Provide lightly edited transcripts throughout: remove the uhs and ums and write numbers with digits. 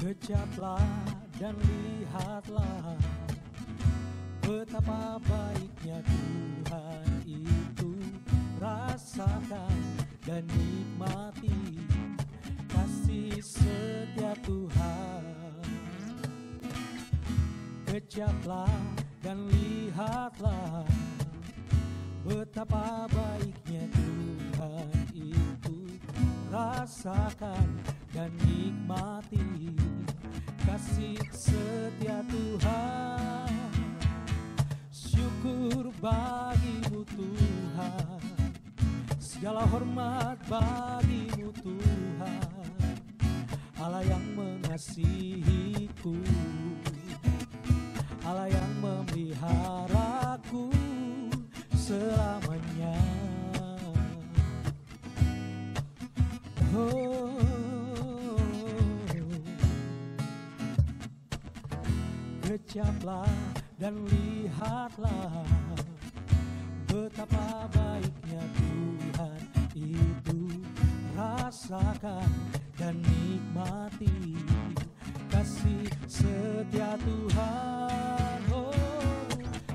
Kejaplah dan lihatlah betapa baiknya Tuhan itu. Rasakan dan nikmati kasih setia Tuhan. Kejaplah dan lihatlah betapa baiknya Tuhan itu. Rasakan dan nikmati kasih setia Tuhan. Syukur bagimu Tuhan, segala hormat bagimu Tuhan, Allah yang mengasihiku, Allah yang memeliharaku selamanya. Kejaplah dan lihatlah betapa baiknya Tuhan itu. Rasakan dan nikmati kasih setia Tuhan.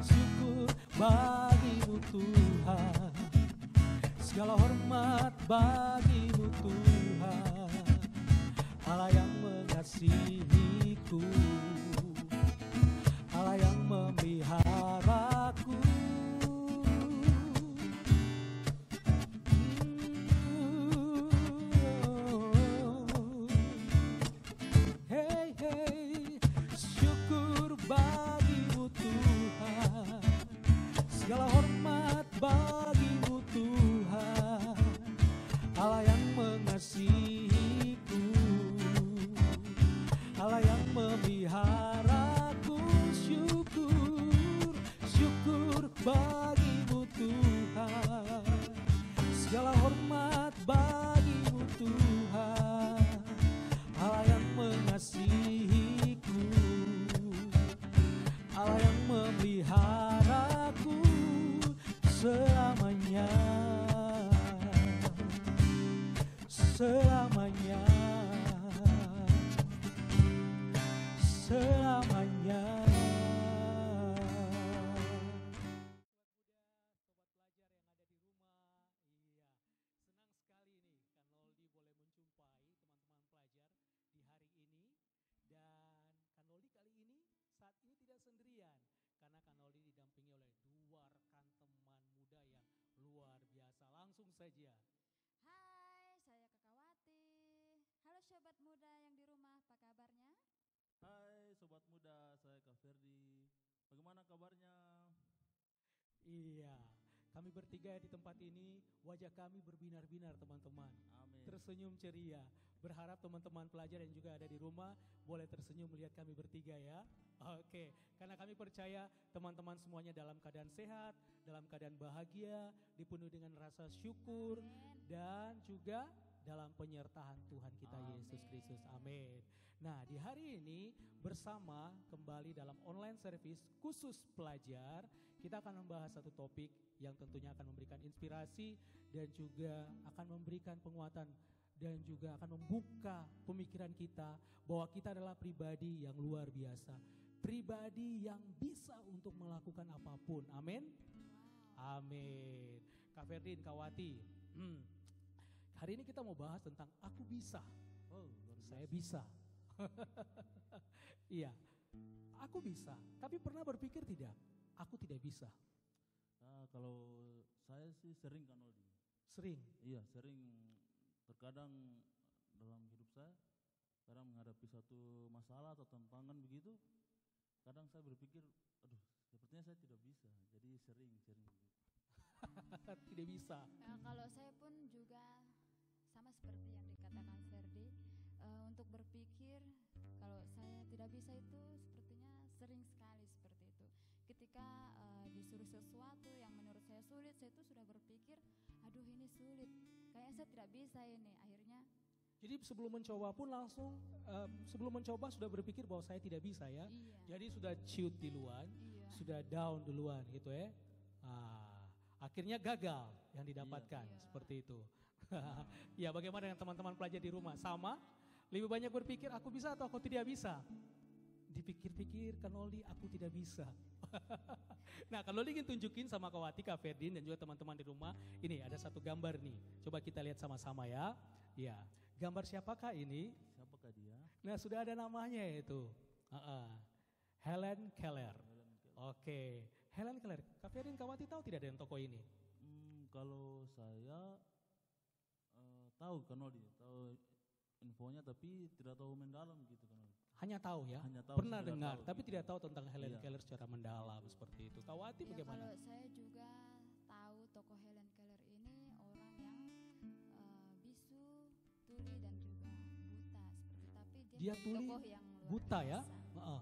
Syukur bagimu Tuhan, segala hormat bagimu Tuhan, Allah yang mengasihiku, Allah yang memeliharaku. Hey, hey, syukur bagimu Tuhan, segala hormat bagimu Tuhan, Allah yang mengasihiku, Allah yang memeliharaku. Syukur bagimu Tuhan, segala hormat bagimu Tuhan, Allah yang mengasihiku, Allah yang memeliharaku selamanya, selamanya, selamanya. Sendirian, karena Kanoldi didampingi oleh dua rekan teman muda yang luar biasa. Langsung saja. Hai, saya Kakawati. Halo sobat muda yang di rumah, apa kabarnya? Hai sobat muda, saya Kak Ferdi. Bagaimana kabarnya? Iya, kami bertiga di tempat ini, wajah kami berbinar-binar teman-teman. Amin. Tersenyum ceria. Berharap teman-teman pelajar yang juga ada di rumah boleh tersenyum melihat kami bertiga ya. Oke, karena kami percaya teman-teman semuanya dalam keadaan sehat, dalam keadaan bahagia, dipenuhi dengan rasa syukur, dan juga dalam penyertaan Tuhan kita Yesus Kristus. Amin. Nah, di hari ini bersama kembali dalam online service khusus pelajar, kita akan membahas satu topik yang tentunya akan memberikan inspirasi dan juga akan memberikan penguatan dan juga akan membuka pemikiran kita bahwa kita adalah pribadi yang luar biasa, pribadi yang bisa untuk melakukan apapun. Amin. Amin. Kak Ferdin, Kak Wati, hari ini kita mau bahas tentang aku bisa. Saya bisa. Iya, aku bisa. Tapi pernah berpikir tidak? Aku tidak bisa. Nah, kalau saya sih sering kan Odi. Sering? Iya, sering. Terkadang dalam hidup saya, kadang menghadapi satu masalah atau tantangan begitu, kadang saya berpikir, aduh, sepertinya saya tidak bisa. Jadi sering begitu. Tidak bisa. Kalau saya pun juga sama seperti yang dikatakan Ferdi, untuk berpikir tidak bisa itu sepertinya sering sekali seperti itu. Ketika disuruh sesuatu yang menurut saya sulit, saya itu sudah berpikir, aduh ini sulit, kayaknya saya tidak bisa ini. Akhirnya Jadi sebelum mencoba pun langsung, sebelum mencoba sudah berpikir bahwa saya tidak bisa ya. iya, Jadi sudah ciut duluan, iya, sudah down duluan gitu ya. Akhirnya gagal yang didapatkan Iya. seperti itu. Ya bagaimana dengan teman-teman pelajar di rumah? Sama? Lebih banyak berpikir aku bisa atau aku tidak bisa? Dipikir-pikir Kanoli aku tidak bisa. Nah Kanoli ingin tunjukin sama Kawati, Kak Ferdin dan juga teman-teman di rumah. Ini ada satu gambar nih. Coba kita lihat sama-sama ya. Ya, gambar siapakah ini? Siapakah dia? Nah sudah ada namanya itu. Helen Keller. Helen Keller. Oke, Helen Keller. Kak Ferdin, Kawati tahu tidak dengan tokoh ini? Kalau saya tahu Kanoli, tahu infonya tapi tidak tahu mendalam gitu Kanoli. Hanya tahu ya? Hanya tahu, Pernah sekedar dengar, tahu tapi gitu. tidak tahu tentang Helen Iya. Keller secara mendalam seperti itu. Kawati Ya, bagaimana? kalau saya juga tahu tokoh Helen Keller ini orang yang bisu, tuli dan juga buta seperti. Tapi dia, Dia menjadi tuli, tokoh yang luar buta ya? biasa. Heeh.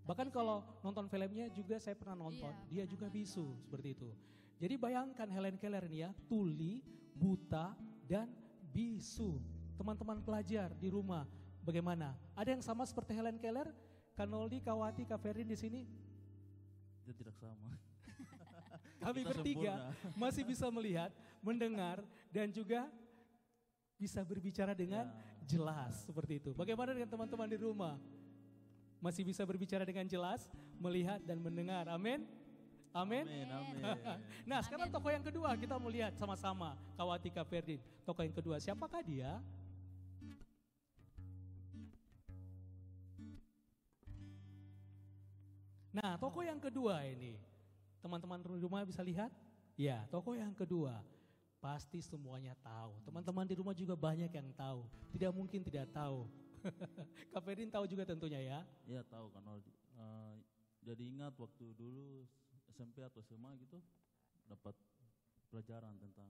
Bahkan kalau nonton filmnya juga saya pernah nonton, Iya, dia pernah juga nonton. bisu seperti itu. Jadi bayangkan Helen Keller ini ya, tuli, buta, dan bisu. Teman-teman pelajar di rumah, bagaimana? Ada yang sama seperti Helen Keller? Kanoldi, Kawati, Kak Ferdin di sini? Dia tidak sama. Kami Kita bertiga sempurna. masih bisa melihat, mendengar, dan juga bisa berbicara dengan Ya. jelas seperti itu. Bagaimana dengan teman-teman di rumah? Masih bisa berbicara dengan jelas, melihat dan mendengar. Amin. Amin. Amin, amin. Nah sekarang Amin. tokoh yang kedua kita mau lihat sama-sama. Kawati, Kak Ferdin. Tokoh yang kedua siapakah dia? Nah tokoh yang kedua ini. Teman-teman di rumah bisa lihat? Ya tokoh yang kedua. Pasti semuanya tahu. Teman-teman di rumah juga banyak yang tahu. Tidak mungkin tidak tahu. Kak Ferdin tahu juga tentunya ya. Iya tahu Kanoli. Jadi ingat waktu dulu SMP atau SMA gitu dapat pelajaran tentang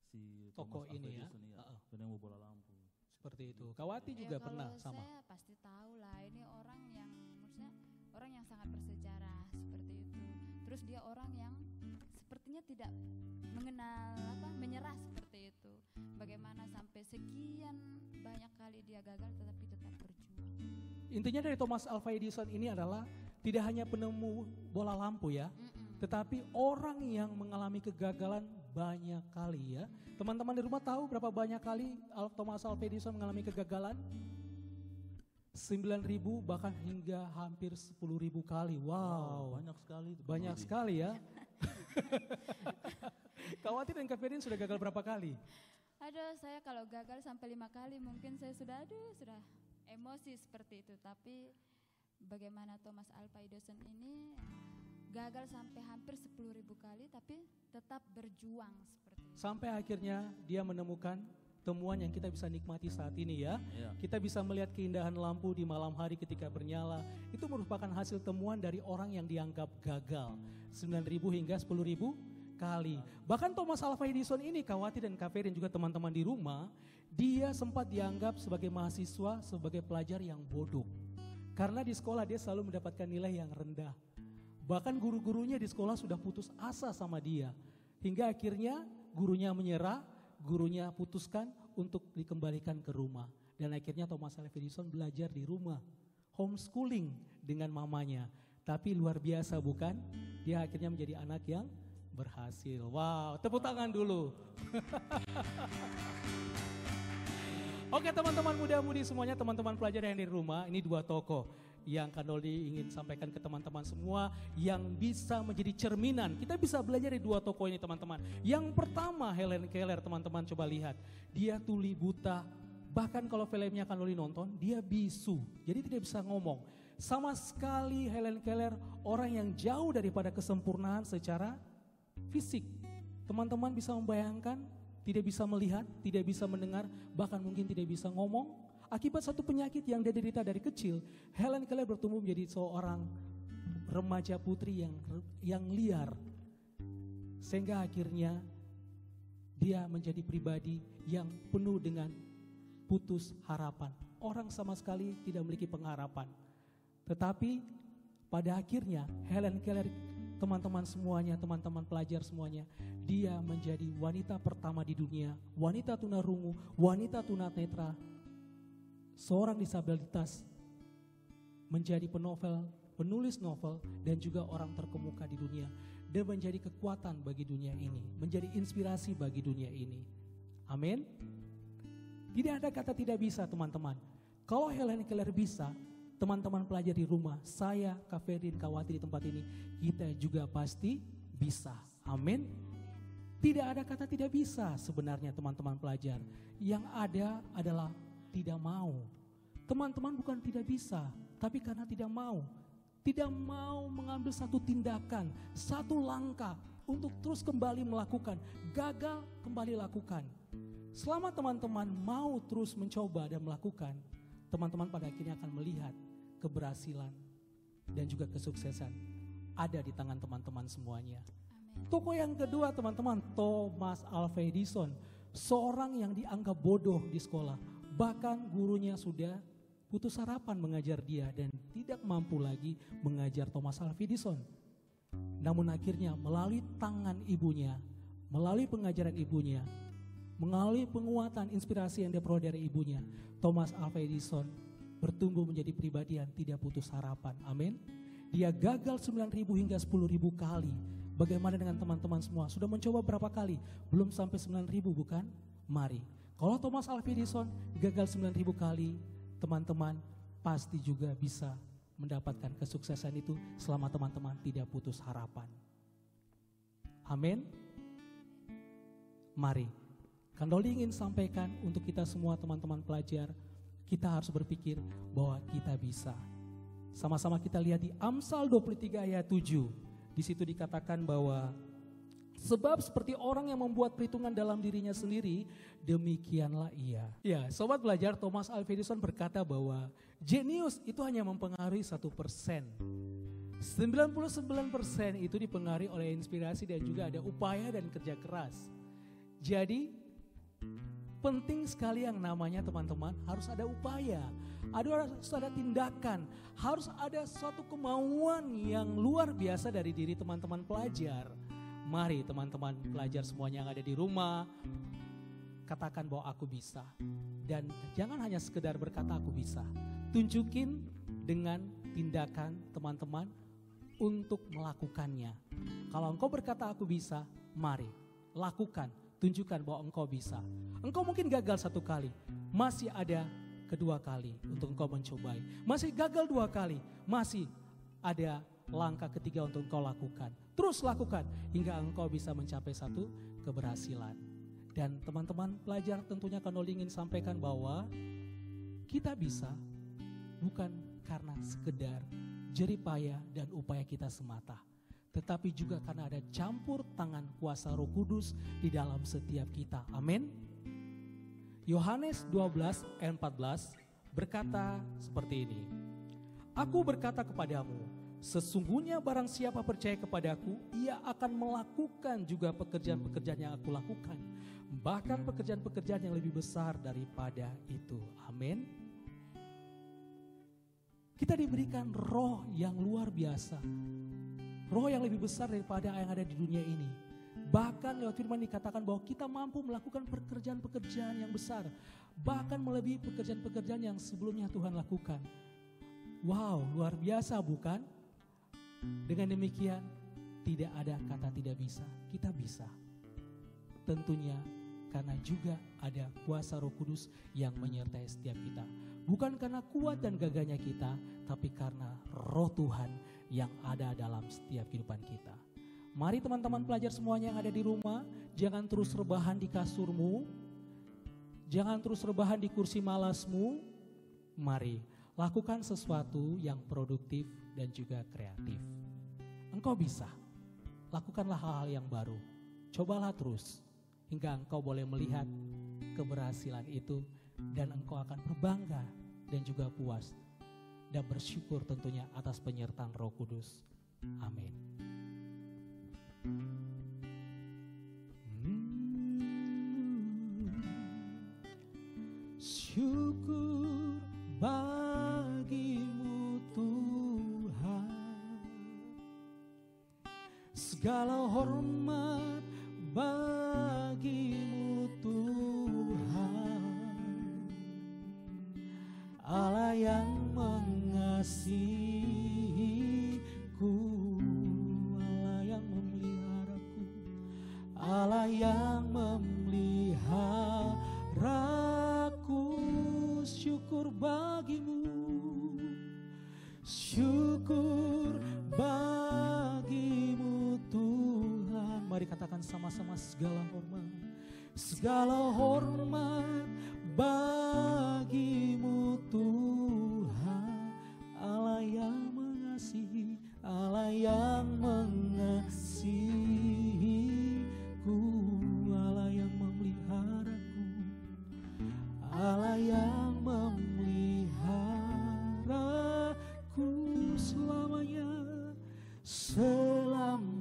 si Tokoh Thomas ini Alva ya. Edison, iya, Heeh. penemu bola lampu. Seperti itu. Kawati Ya, juga kalau pernah sama. saya pasti tahu lah, ini orang yang maksudnya orang yang sangat bersejarah seperti itu. Terus dia orang yang sepertinya tidak mengenal menyerah seperti itu. Bagaimana sampai sekian banyak kali dia gagal tetapi tetap berjuang. Intinya dari Thomas Alva Edison ini adalah tidak hanya penemu bola lampu ya, tetapi orang yang mengalami kegagalan banyak kali ya. Teman-teman di rumah tahu berapa banyak kali Thomas Alva Edison mengalami kegagalan? 9.000 bahkan hingga hampir 10.000 kali. Wow, Banyak sekali itu. banyak Kanoli. sekali ya. Kawati dan Kak Ferdin sudah gagal berapa kali? Aduh, saya kalau gagal sampai 5 kali mungkin saya sudah emosi seperti itu. Tapi bagaimana Thomas Alva Edison ini gagal sampai hampir 10.000 kali tapi tetap berjuang seperti itu. Sampai akhirnya dia menemukan temuan yang kita bisa nikmati saat ini ya. Iya. Kita bisa melihat keindahan lampu di malam hari ketika bernyala. Itu merupakan hasil temuan dari orang yang dianggap gagal. 9.000 hingga 10.000 kali. Bahkan Thomas Alva Edison ini, Kawati dan Kak Ferdin juga teman-teman di rumah, dia sempat dianggap sebagai mahasiswa, sebagai pelajar yang bodoh. Karena di sekolah dia selalu mendapatkan nilai yang rendah. Bahkan guru-gurunya di sekolah sudah putus asa sama dia. Hingga akhirnya gurunya menyerah, gurunya putuskan untuk dikembalikan ke rumah. Dan akhirnya Thomas Alva Edison belajar di rumah. Homeschooling dengan mamanya. Tapi luar biasa bukan? Dia akhirnya menjadi anak yang berhasil. Wow, tepuk tangan dulu. Oke teman-teman muda-mudi semuanya, teman-teman pelajar yang di rumah, ini dua tokoh yang Kanoldi ingin sampaikan ke teman-teman semua yang bisa menjadi cerminan. Kita bisa belajar dari dua tokoh ini teman-teman. Yang pertama Helen Keller, teman-teman coba lihat. Dia tuli buta, bahkan kalau filmnya Kanoldi nonton, dia bisu, jadi tidak bisa ngomong. Sama sekali Helen Keller orang yang jauh daripada kesempurnaan secara fisik. Teman-teman bisa membayangkan, tidak bisa melihat, tidak bisa mendengar, bahkan mungkin tidak bisa ngomong. Akibat satu penyakit yang dia derita dari kecil, Helen Keller bertumbuh menjadi seorang remaja putri yang liar. Sehingga akhirnya dia menjadi pribadi yang penuh dengan putus harapan. Orang sama sekali tidak memiliki pengharapan. Tetapi pada akhirnya Helen Keller, teman-teman semuanya, teman-teman pelajar semuanya, dia menjadi wanita pertama di dunia, wanita tunarungu, wanita tunanetra, seorang disabilitas, menjadi penulis novel, dan juga orang terkemuka di dunia. Dia menjadi kekuatan bagi dunia ini, menjadi inspirasi bagi dunia ini. Amin. Tidak ada kata tidak bisa, teman-teman. Kalau Helen Keller bisa, teman-teman pelajar di rumah, saya, Kak Ferdin, Kak Wati di tempat ini, kita juga pasti bisa. Amin. Tidak ada kata tidak bisa sebenarnya, teman-teman pelajar. Yang ada adalah tidak mau. Teman-teman bukan tidak bisa, tapi karena tidak mau mengambil satu tindakan, satu langkah untuk terus kembali melakukan, gagal kembali lakukan. Selama teman-teman mau terus mencoba dan melakukan, teman-teman pada akhirnya akan melihat keberhasilan dan juga kesuksesan ada di tangan teman-teman semuanya. Amin. Tokoh yang kedua, teman-teman, Thomas Alva Edison, seorang yang dianggap bodoh di sekolah, bahkan gurunya sudah putus harapan mengajar dia dan tidak mampu lagi mengajar Thomas Alva Edison. Namun akhirnya melalui tangan ibunya, melalui pengajaran ibunya, melalui penguatan inspirasi yang diperoleh dari ibunya, Thomas Alva Edison bertumbuh menjadi pribadi yang tidak putus harapan. Amin. Dia gagal 9.000 hingga 10.000 kali. Bagaimana dengan teman-teman semua? Sudah mencoba berapa kali? Belum sampai 9.000 bukan? Mari. Kalau Thomas Alva Edison gagal 9.000 kali, teman-teman pasti juga bisa mendapatkan kesuksesan itu selama teman-teman tidak putus harapan. Amin. Mari. Kandoli ingin sampaikan untuk kita semua teman-teman pelajar, kita harus berpikir bahwa kita bisa. Sama-sama kita lihat di Amsal 23 ayat 7. Di situ dikatakan bahwa sebab seperti orang yang membuat perhitungan dalam dirinya sendiri, demikianlah ia. Ya, sobat belajar, Thomas Alva Edison berkata bahwa jenius itu hanya mempengaruhi 1%. 99% itu dipengaruhi oleh inspirasi dan juga ada upaya dan kerja keras. Jadi penting sekali yang namanya teman-teman harus ada upaya, harus ada tindakan, harus ada suatu kemauan yang luar biasa dari diri teman-teman pelajar. Mari teman-teman pelajar semuanya yang ada di rumah, katakan bahwa aku bisa. Dan jangan hanya sekedar berkata aku bisa, tunjukin dengan tindakan teman-teman untuk melakukannya. Kalau engkau berkata aku bisa, mari lakukan. Tunjukkan bahwa engkau bisa. Engkau mungkin gagal 1 kali, masih ada kedua kali untuk engkau mencobai. Masih gagal 2 kali, masih ada langkah ketiga untuk engkau lakukan. Terus lakukan hingga engkau bisa mencapai satu keberhasilan. Dan teman-teman pelajar tentunya Kandoli ingin sampaikan bahwa kita bisa bukan karena sekedar jerih payah dan upaya kita semata, tetapi juga karena ada campur tangan kuasa Roh Kudus di dalam setiap kita. Amin. Yohanes 12 ayat 14 berkata seperti ini. Aku berkata kepadamu, sesungguhnya barang siapa percaya kepadaku, ia akan melakukan juga pekerjaan-pekerjaan yang aku lakukan. Bahkan pekerjaan-pekerjaan yang lebih besar daripada itu. Amin. Kita diberikan roh yang luar biasa. Roh yang lebih besar daripada yang ada di dunia ini. Bahkan lewat firman dikatakan bahwa kita mampu melakukan pekerjaan-pekerjaan yang besar. Bahkan melebihi pekerjaan-pekerjaan yang sebelumnya Tuhan lakukan. Wow, luar biasa bukan? Dengan demikian tidak ada kata tidak bisa. Kita bisa. Tentunya karena juga ada kuasa Roh Kudus yang menyertai setiap kita. Bukan karena kuat dan gagahnya kita, tapi karena Roh Tuhan yang ada dalam setiap kehidupan kita. Mari teman-teman pelajar semuanya yang ada di rumah, jangan terus rebahan di kasurmu, jangan terus rebahan di kursi malasmu. Mari lakukan sesuatu yang produktif dan juga kreatif. Engkau bisa, lakukanlah hal-hal yang baru, cobalah terus hingga engkau boleh melihat keberhasilan itu dan engkau akan berbangga dan juga puas dan bersyukur tentunya atas penyertaan Roh Kudus. Amin. Syukur bagimu Tuhan. segala hormat bagimu Tuhan, Allah yang mengasihiku, Allah yang memeliharaku, Allah yang memeliharaku. Syukur bagimu, syukur bagimu Tuhan. Mari katakan sama-sama, segala hormat bagimu Tuhan, Allah yang mengasihi, Allah yang mengasihiku, Allah yang memeliharaku, Allah yang memeliharaku selamanya, selamanya.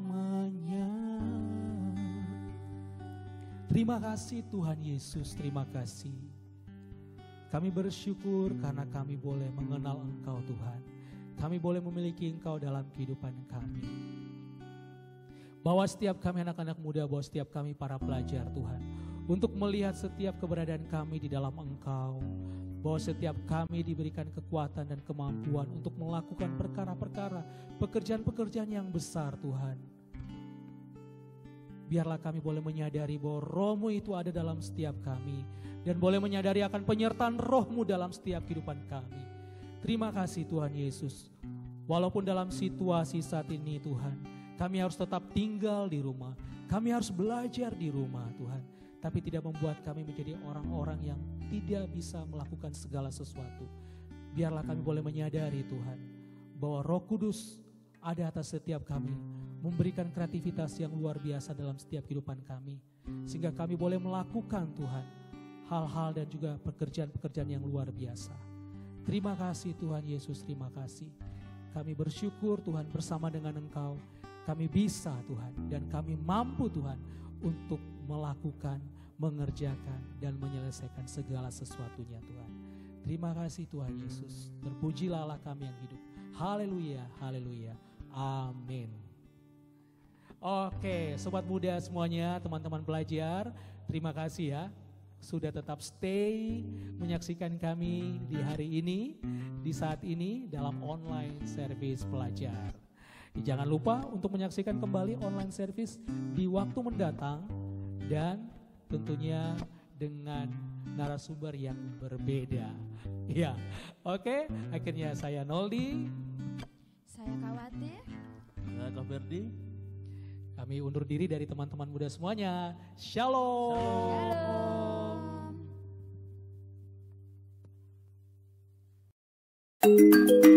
Terima kasih Tuhan Yesus, terima kasih. Kami bersyukur karena kami boleh mengenal Engkau Tuhan. Kami boleh memiliki Engkau dalam kehidupan kami. Bahwa setiap kami anak-anak muda, bahwa setiap kami para pelajar Tuhan, untuk melihat setiap keberadaan kami di dalam Engkau, bahwa setiap kami diberikan kekuatan dan kemampuan untuk melakukan perkara-perkara, pekerjaan-pekerjaan yang besar Tuhan. Biarlah kami boleh menyadari bahwa Roh-Mu itu ada dalam setiap kami, dan boleh menyadari akan penyertaan Roh-Mu dalam setiap kehidupan kami. Terima kasih Tuhan Yesus. Walaupun dalam situasi saat ini Tuhan, kami harus tetap tinggal di rumah, kami harus belajar di rumah Tuhan, tapi tidak membuat kami menjadi orang-orang yang tidak bisa melakukan segala sesuatu. Biarlah kami boleh menyadari Tuhan, bahwa Roh Kudus ada atas setiap kami, memberikan kreativitas yang luar biasa dalam setiap kehidupan kami, sehingga kami boleh melakukan Tuhan, hal-hal dan juga pekerjaan-pekerjaan yang luar biasa. Terima kasih Tuhan Yesus, terima kasih. Kami bersyukur Tuhan, bersama dengan Engkau, kami bisa Tuhan, dan kami mampu Tuhan, untuk melakukan, mengerjakan, dan menyelesaikan segala sesuatunya Tuhan. Terima kasih Tuhan Yesus, terpujilah Allah kami yang hidup. Haleluya, haleluya, amin. Oke, sobat muda semuanya, teman-teman pelajar, terima kasih ya, sudah tetap stay menyaksikan kami di hari ini, di saat ini dalam online service pelajar. Jangan lupa untuk menyaksikan kembali online service di waktu mendatang, dan tentunya dengan narasumber yang berbeda. Ya, oke, akhirnya saya Noldi, Saya Khawatir. Saya Kak Ferdi. Kami undur diri dari teman-teman muda semuanya. Shalom. Shalom.